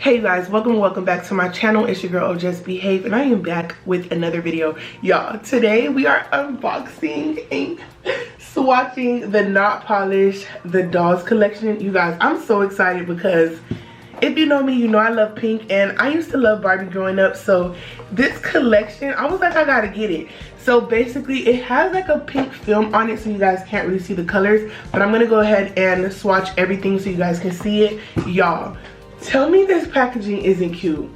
Hey guys, welcome back to my channel. It's your girl Just Behave, and I am back with another video. Y'all, today we are unboxing and swatching the Not Polish The Dolls collection. You guys, I'm so excited because if you know me, you know I love pink, and I used to love Barbie growing up. So this collection, I was like, I gotta get it. So basically it has like a pink film on it, so you guys can't really see the colors, but I'm gonna go ahead and swatch everything so you guys can see it. Y'all, tell me this packaging isn't cute.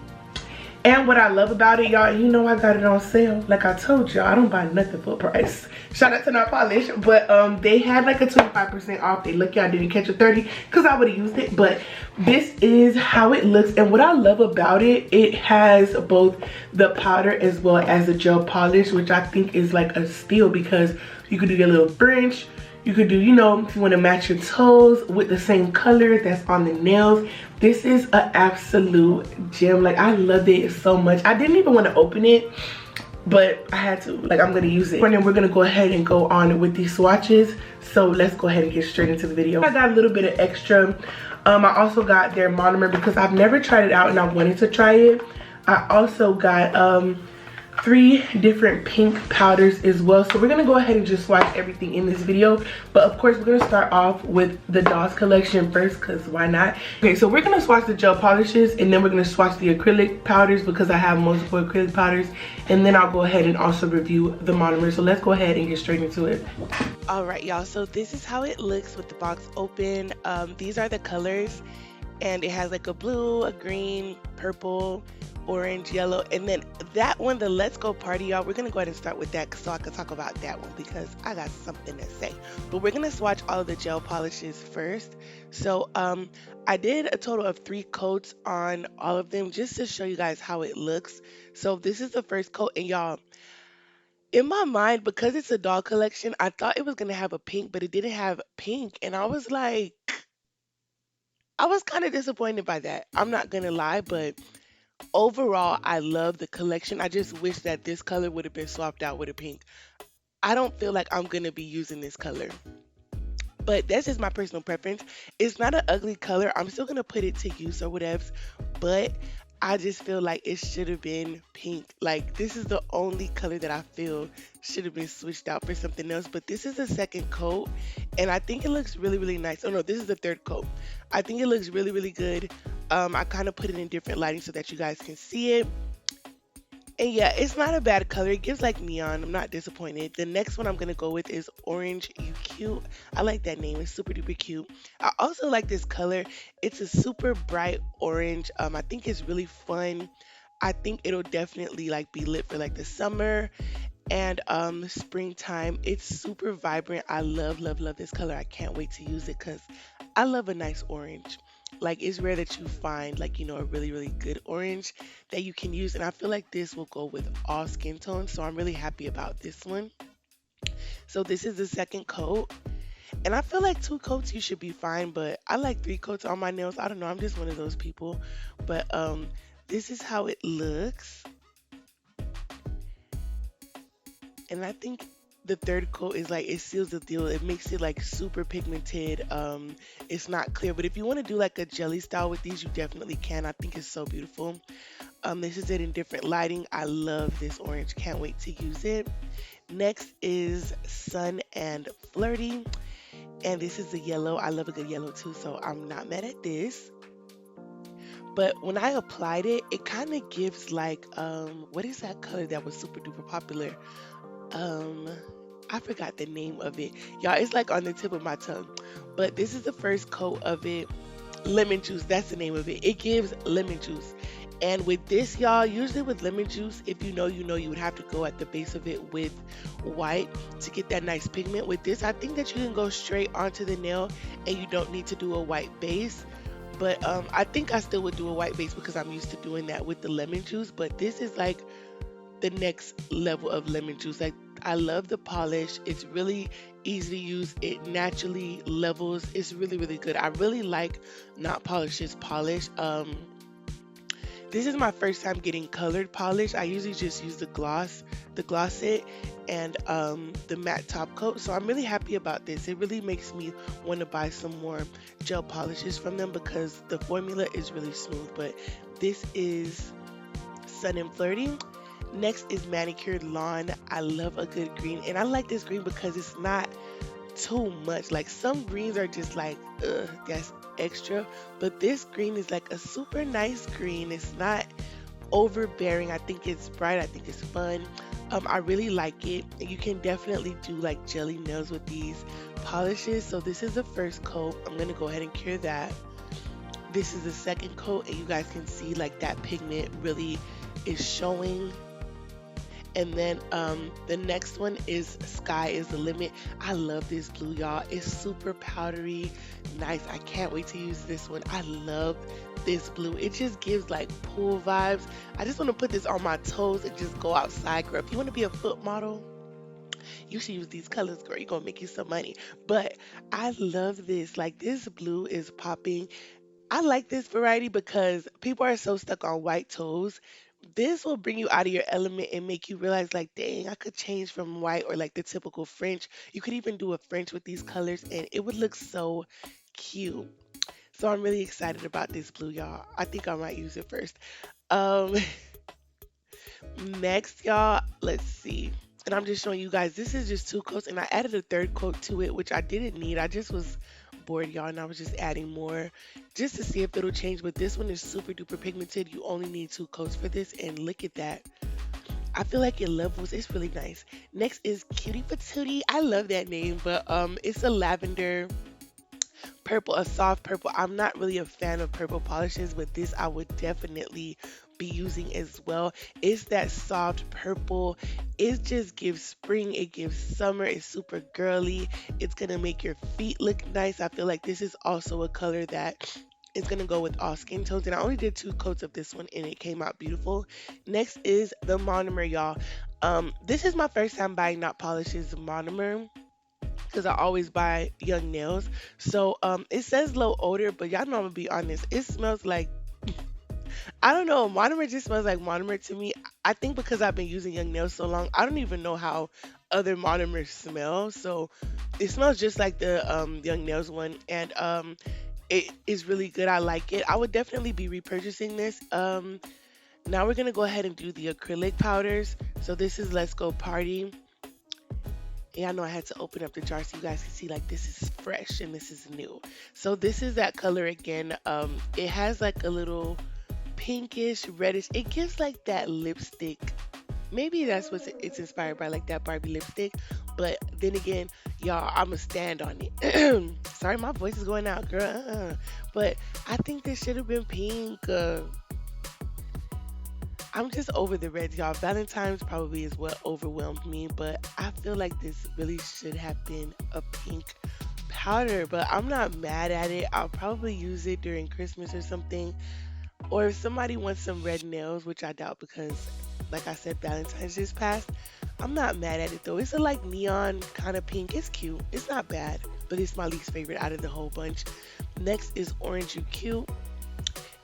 And what I love about it, y'all, you know I got it on sale. Like I told y'all, I don't buy nothing full price. Shout out to Not Polish. But they had like a 25% off. They lucky I didn't catch a 30 because I would have used it. But this is how it looks. And what I love about it, it has both the powder as well as the gel polish, which I think is like a steal because you could do your little French. You could do, you know, if you want to match your toes with the same color that's on the nails. This is an absolute gem. Like, I loved it so much. I didn't even want to open it, but I had to. Like, I'm going to use it. And then we're going to go ahead and go on with these swatches. So let's go ahead and get straight into the video. I got a little bit of extra. I also got their monomer because I've never tried it out and I wanted to try it. I also got 3 different pink powders as well. So we're gonna go ahead and just swatch everything in this video, but of course we're gonna start off with the Dolls collection first because why not. Okay, so we're gonna swatch the gel polishes and then we're gonna swatch the acrylic powders because I have multiple acrylic powders, and then I'll go ahead and also review the monomer. So let's go ahead and get straight into it. All right, y'all, so this is how it looks with the box open. These are the colors, and it has like a blue, a green, purple, orange, yellow, and then that one, the Let's Go Party, y'all, we're gonna go ahead and start with that so I can talk about that one because I got something to say. But we're gonna swatch all of the gel polishes first. So I did a total of 3 coats on all of them just to show you guys how it looks. So this is the first coat, and y'all, in my mind, because it's a doll collection, I thought it was gonna have a pink, but it didn't have pink, and I was like, I was kind of disappointed by that. I'm not gonna lie, but overall, I love the collection. I just wish that this color would have been swapped out with a pink. I don't feel like I'm going to be using this color, but that's just my personal preference. It's not an ugly color. I'm still going to put it to use or whatever, but I just feel like it should have been pink. Like, this is the only color that I feel should have been switched out for something else. But this is the second coat, and I think it looks really, really nice. Oh no, this is the third coat. I think it looks really, really good. I kind of put it in different lighting so that you guys can see it. And yeah, it's not a bad color. It gives like neon. I'm not disappointed. The next one I'm going to go with is Orange You Cute. I like that name. It's super duper cute. I also like this color. It's a super bright orange. I think it's really fun. I think it'll definitely like be lit for like the summer and springtime. It's super vibrant. I love this color. I can't wait to use it because I love a nice orange. Like, it's rare that you find like, you know, a really, really good orange that you can use, and I feel like this will go with all skin tones, so I'm really happy about this one. So this is the second coat, and I feel like 2 coats you should be fine, but I like 3 coats on my nails. I don't know, I'm just one of those people. But this is how it looks, and I think the third coat is like, it seals the deal. It makes it like super pigmented. It's not clear, but if you want to do like a jelly style with these, you definitely can. I think it's so beautiful. This is it in different lighting. I love this orange. Can't wait to use it. Next is Sun and Flirty, and this is the yellow. I love a good yellow too, so I'm not mad at this. But when I applied it, it kind of gives like what is that color that was super duper popular? I forgot the name of it, y'all. It's like on the tip of my tongue, but this is the first coat of it. Lemon juice, that's the name of it. It gives lemon juice. And with this, y'all, usually with lemon juice, if you know, you know, you would have to go at the base of it with white to get that nice pigment. With this, I think that you can go straight onto the nail and you don't need to do a white base. But I think I still would do a white base because I'm used to doing that with the lemon juice. But this is like the next level of lemon juice. Like, I love the polish. It's really easy to use. It naturally levels. It's really, really good. I really like Not Polish's polish. This is my first time getting colored polish. I usually just use the gloss it, and the matte top coat. So I'm really happy about this. It really makes me want to buy some more gel polishes from them because the formula is really smooth. But this is Sun and Flirty. Next is Manicured Lawn. I love a good green, and I like this green because it's not too much. Like some greens are just like, ugh, that's extra. But this green is like a super nice green. It's not overbearing. I think it's bright. I think it's fun. I really like it. You can definitely do like jelly nails with these polishes. So this is the first coat. I'm gonna go ahead and cure that. This is the second coat, and you guys can see like that pigment really is showing. And then the next one is Sky is the Limit. I love this blue, y'all. It's super powdery, nice. I can't wait to use this one. I love this blue. It just gives like pool vibes. I just want to put this on my toes and just go outside, girl. If you want to be a foot model, you should use these colors, girl. You're gonna make you some money. But I love this. Like this blue is popping. I like this variety because people are so stuck on white toes. This will bring you out of your element and make you realize, like, dang, I could change from white or like the typical French. You could even do a French with these colors and it would look so cute. So I'm really excited about this blue, y'all. I think I might use it first. Um, Next, y'all, let's see. And I'm just showing you guys, this is just two coats, and I added a third coat to it, which I didn't need. I just was bored, y'all, and I was just adding more just to see if it'll change. But this one is super duper pigmented. You only need two coats for this, and look at that. I feel like it levels. It's really nice. Next is Cutie Patootie. I love that name, but it's a lavender purple, a soft purple. I'm not really a fan of purple polishes, but this I would definitely be using as well. It's that soft purple. It just gives spring, it gives summer, it's super girly. It's gonna make your feet look nice. I feel like this is also a color that is gonna go with all skin tones. And I only did two coats of this one and it came out beautiful. Next is the monomer, y'all. This is my first time buying Not Polish's monomer because I always buy Young Nails. So it says low odor, but y'all know I'm gonna be honest. It smells like, I don't know, monomer just smells like monomer to me. I think because I've been using Young Nails so long, I don't even know how other monomers smell. So it smells just like the Young Nails one, and it is really good. I like it. I would definitely be repurchasing this. Now we're gonna go ahead and do the acrylic powders. So this is Let's Go Party. Yeah, I know I had to open up the jar so you guys can see like this is fresh and this is new. So this is that color again. It has like a little pinkish, reddish. It gives like that lipstick. Maybe that's what it's inspired by, like that Barbie lipstick. But then again, y'all, I'ma stand on it. Sorry, my voice is going out, girl. But I think this should have been pink. I'm just over the reds, y'all. Valentine's probably is what overwhelmed me, but I feel like this really should have been a pink powder, but I'm not mad at it. I'll probably use it during Christmas or something. Or if somebody wants some red nails, which I doubt because, like I said, Valentine's just passed. I'm not mad at it though. It's a like neon kind of pink. It's cute. It's not bad, but it's my least favorite out of the whole bunch. Next is Orange You Cute.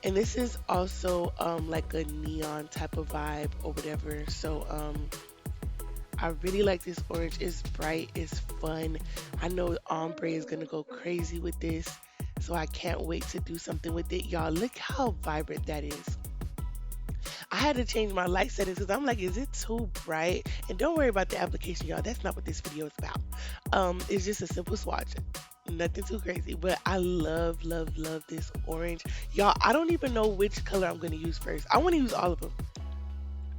And this is also like a neon type of vibe or whatever. So I really like this orange. It's bright, it's fun. I know ombre is gonna go crazy with this. So I can't wait to do something with it. Y'all, look how vibrant that is. I had to change my light settings because I'm like, is it too bright? And don't worry about the application, y'all. That's not what this video is about. It's just a simple swatch. Nothing too crazy, but I love, love, love this orange. Y'all, I don't even know which color I'm going to use first. I want to use all of them.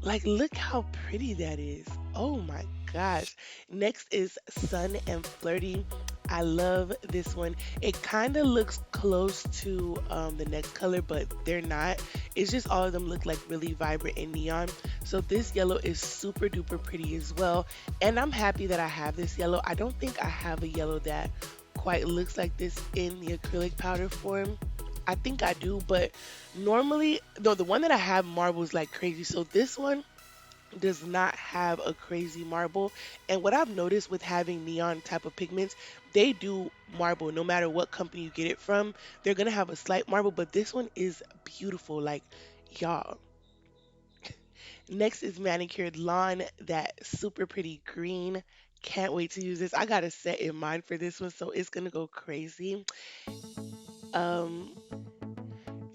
Like, look how pretty that is. Oh my gosh. Next is Sun and Flirty. I love this one. It kind of looks close to the next color, but they're not. It's just all of them look like really vibrant and neon. So this yellow is super duper pretty as well. And I'm happy that I have this yellow. I don't think I have a yellow that quite looks like this in the acrylic powder form. I think I do, but normally, though, the one that I have marbles like crazy. So this one does not have a crazy marble. And what I've noticed with having neon type of pigments, they do marble no matter what company you get it from. They're gonna have a slight marble, but this one is beautiful. Like, y'all. Next is Manicured Lawn, that super pretty green. Can't wait to use this. I got a set in mind for this one, so it's gonna go crazy. Um,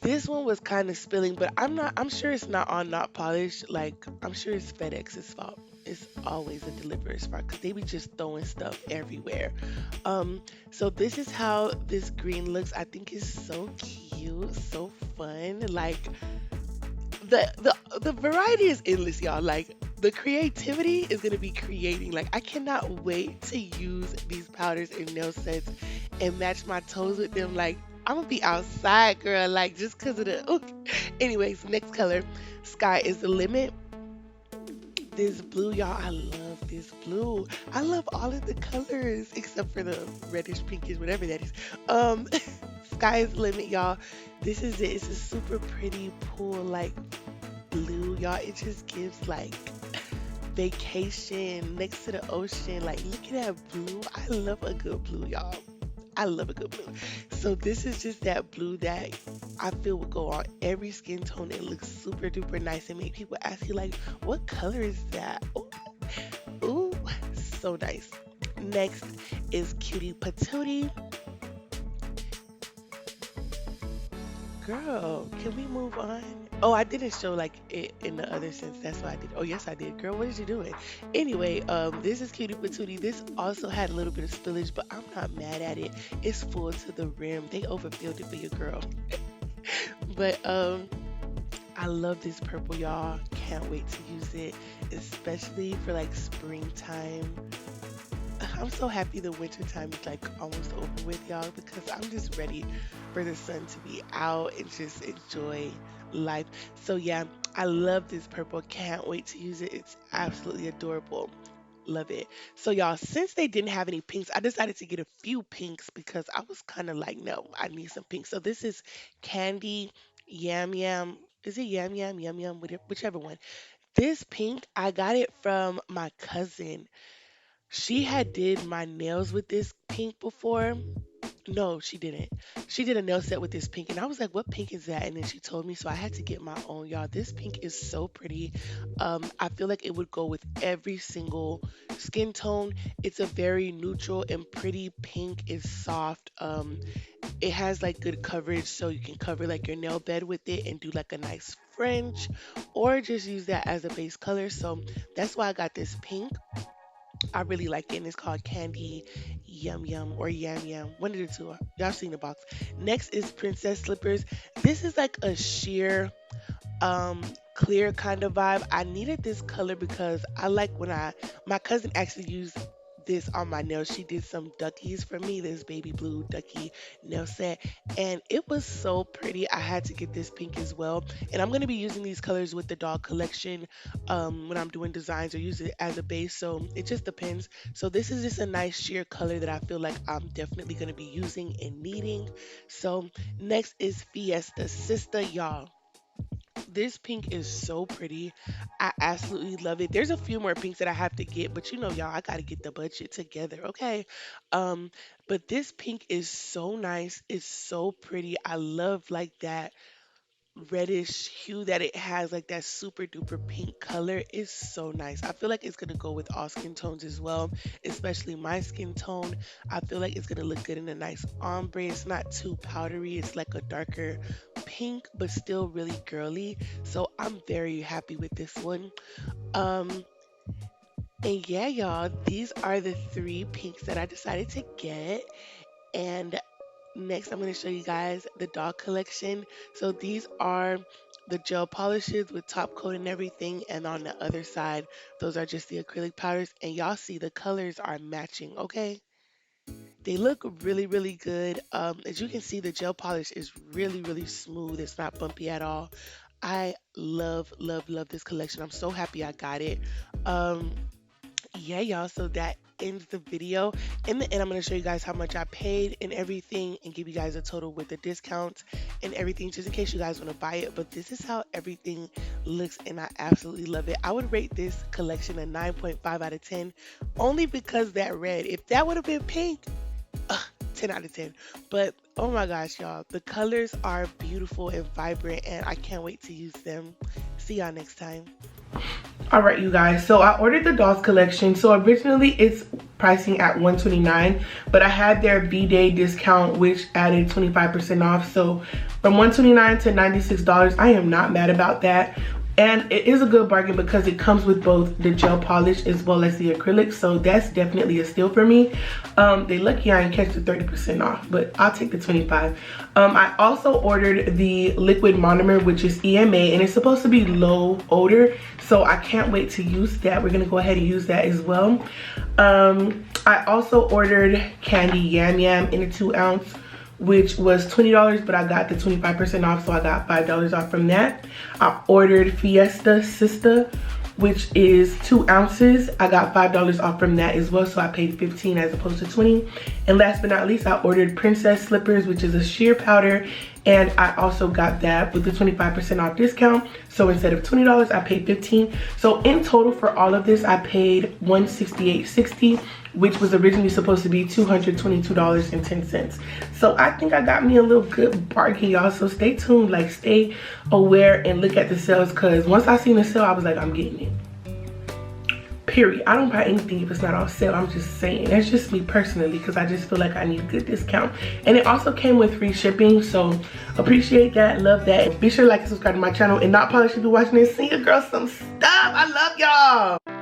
this one was kind of spilling, but I'm sure it's not on Not Polished. Like, I'm sure it's FedEx's fault. It's always a deliverer's fault because they be just throwing stuff everywhere. Um, so this is how this green looks. I think it's so cute, so fun. Like the variety is endless, y'all. Like the creativity is gonna be creating. Like I cannot wait to use these powders and nail sets and match my toes with them. Like I'm gonna be outside, girl. Like just cause of the. Ooh. Anyways, next color, sky is the limit. This blue, y'all. I love this blue. I love all of the colors except for the reddish, pinkish, whatever that is. Um, sky is the limit, y'all. This is it. It's a super pretty pool, like blue, y'all. It just gives like vacation next to the ocean. Like, look at that blue. I love a good blue, y'all. I love a good blue. So this is just that blue that I feel would go on every skin tone. It looks super duper nice and make people ask you like, what color is that? Ooh, ooh, so nice. Next is Cutie Patootie. Girl, can we move on? Oh, I didn't show like it in the other sense. That's why I did. Oh, yes, I did. Girl, what is you doing? Anyway, this is Cutie Patootie. This also had a little bit of spillage, but I'm not mad at it. It's full to the rim. They overfilled it for your girl. But I love this purple, y'all. Can't wait to use it, especially for like springtime. I'm so happy the winter time is like almost over with, y'all, because I'm just ready for the sun to be out and just enjoy life. So yeah, I love this purple. Can't wait to use it. It's absolutely adorable. Love it. So y'all, since they didn't have any pinks, I decided to get a few pinks because I was kind of like, no, I need some pinks. So this is Candy Yam Yam. Is it Yam Yam Yum Yum? Whichever one. This pink, I got it from my cousin. She had did my nails with this pink before. No, she didn't. She did a nail set with this pink, and I was like, "What pink is that?" And then she told me, so I had to get my own. Y'all, this pink is so pretty. I feel like it would go with every single skin tone. It's a very neutral and pretty pink. It's soft. It has like good coverage, so you can cover like your nail bed with it and do like a nice fringe, or just use that as a base color. So that's why I got this pink. I really like it, and it's called Candy Yum Yum or Yam Yam. One of the two. Y'all seen the box. Next is Princess Slippers. This is like a sheer um clear kind of vibe. I needed this color because I like when my cousin actually used this on my nails. She did some duckies for me, this baby blue ducky nail set, and it was so pretty. I had to get this pink as well. And I'm going to be using these colors with the dog collection when I'm doing designs or use it as a base. So it just depends. So this is just a nice sheer color that I feel like I'm definitely going to be using and needing. So next is Fiesta Sister, y'all. This pink is so pretty. I absolutely love it. There's a few more pinks that I have to get, but you know, y'all, I gotta get the budget together, okay? Um, but this pink is so nice. It's so pretty. I love like that reddish hue that it has, like that super duper pink color is so nice. I feel like it's gonna go with all skin tones as well, especially my skin tone. I feel like it's gonna look good in a nice ombre. It's not too powdery, it's like a darker pink, but still really girly. So I'm very happy with this one. Um, and yeah, y'all, these are the three pinks that I decided to get. And next, I'm going to show you guys the dog collection. So these are the gel polishes with top coat and everything. And on the other side, those are just the acrylic powders. And y'all see the colors are matching, okay? They look really, really good. As you can see, the gel polish is really, really smooth. It's not bumpy at all. I love, love, love this collection. I'm so happy I got it. Um, yeah, y'all, so that ends the video. In the end, I'm going to show you guys how much I paid and everything and give you guys a total with the discounts and everything just in case you guys want to buy it. But this is how everything looks and I absolutely love it. I would rate this collection a 9.5 out of 10 only because that red. If that would have been pink, 10 out of 10. But oh my gosh, y'all, the colors are beautiful and vibrant and I can't wait to use them. See y'all next time. All right, you guys, so I ordered the dolls collection. So originally it's pricing at $129, but I had their V-Day discount, which added 25% off. So from $129 to $96, I am not mad about that. And it is a good bargain because it comes with both the gel polish as well as the acrylic. So that's definitely a steal for me. They lucky I ain't catch the 30% off, but I'll take the 25. I also ordered the liquid monomer, which is EMA, and it's supposed to be low odor. So I can't wait to use that. We're gonna go ahead and use that as well. I also ordered candy Yam Yam in a 2 ounce, which was $20, but I got the 25% off, so I got $5 off from that. I ordered Fiesta Sista, which is 2 ounces. I got $5 off from that as well, so I paid $15 as opposed to $20. And last but not least, I ordered Princess Slippers, which is a sheer powder, and I also got that with the 25% off discount. So instead of $20, I paid $15. So in total for all of this, I paid $168.60, which was originally supposed to be $222.10. So I think I got me a little good bargain, y'all. So stay tuned, like stay aware and look at the sales, because once I seen the sale, I was like, I'm getting it. Period. I don't buy anything if it's not on sale. I'm just saying. That's just me personally, because I just feel like I need a good discount. And it also came with free shipping, so appreciate that. Love that. Be sure to like and subscribe to my channel. And Not Polished, if you're watching this, send your girl some stuff. I love y'all.